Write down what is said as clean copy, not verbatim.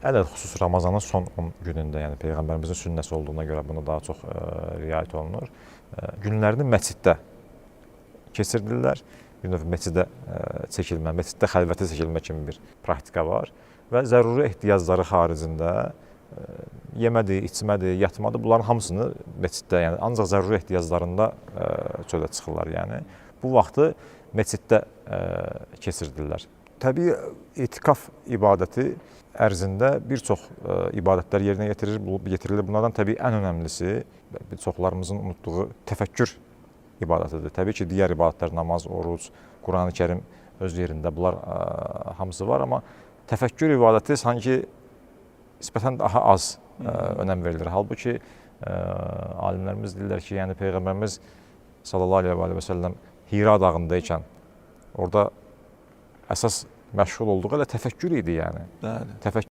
Ələlxüsus Ramazanın son 10 günündə, yəni Peyğəmbərimizin sünnəsi olduğuna görə buna daha çox riayət olunur. Günlərini məsciddə keçirdirlər. Bir növ məscidə çəkilmə, məsciddə xəlvətə çəkilmə kimi bir praktika var və zəruri ehtiyacları xaricində yemədir, içmədir, yatmadır, bunların hamısını məsciddə, yəni ancaq zəruri ehtiyaclarında çölə çıxırlar, yəni. Bu vaxtı məsciddə keçirdirlər. Təbii etikaf ibadəti ərzində bir çox ibadətlər yerinə yetirilir. Bunlardan təbii ən önəmlisi, çoxlarımızın unutduğu təfəkkür ibadətidir. Təbii ki, digər ibadətlər, namaz, oruc, Qurani-Kərim öz yerində, bunlar hamısı var, amma təfəkkür ibadəti sanki nisbətən daha az önəm verilir. Halbuki alimlərimiz deyirlər ki, yəni Peyğəmbərimiz sallallahu aleyhi və səlləm Hira dağında ikən orada əsas məşğul olduğu elə təfəkkür idi, yəni. Bəli. Təfəkkür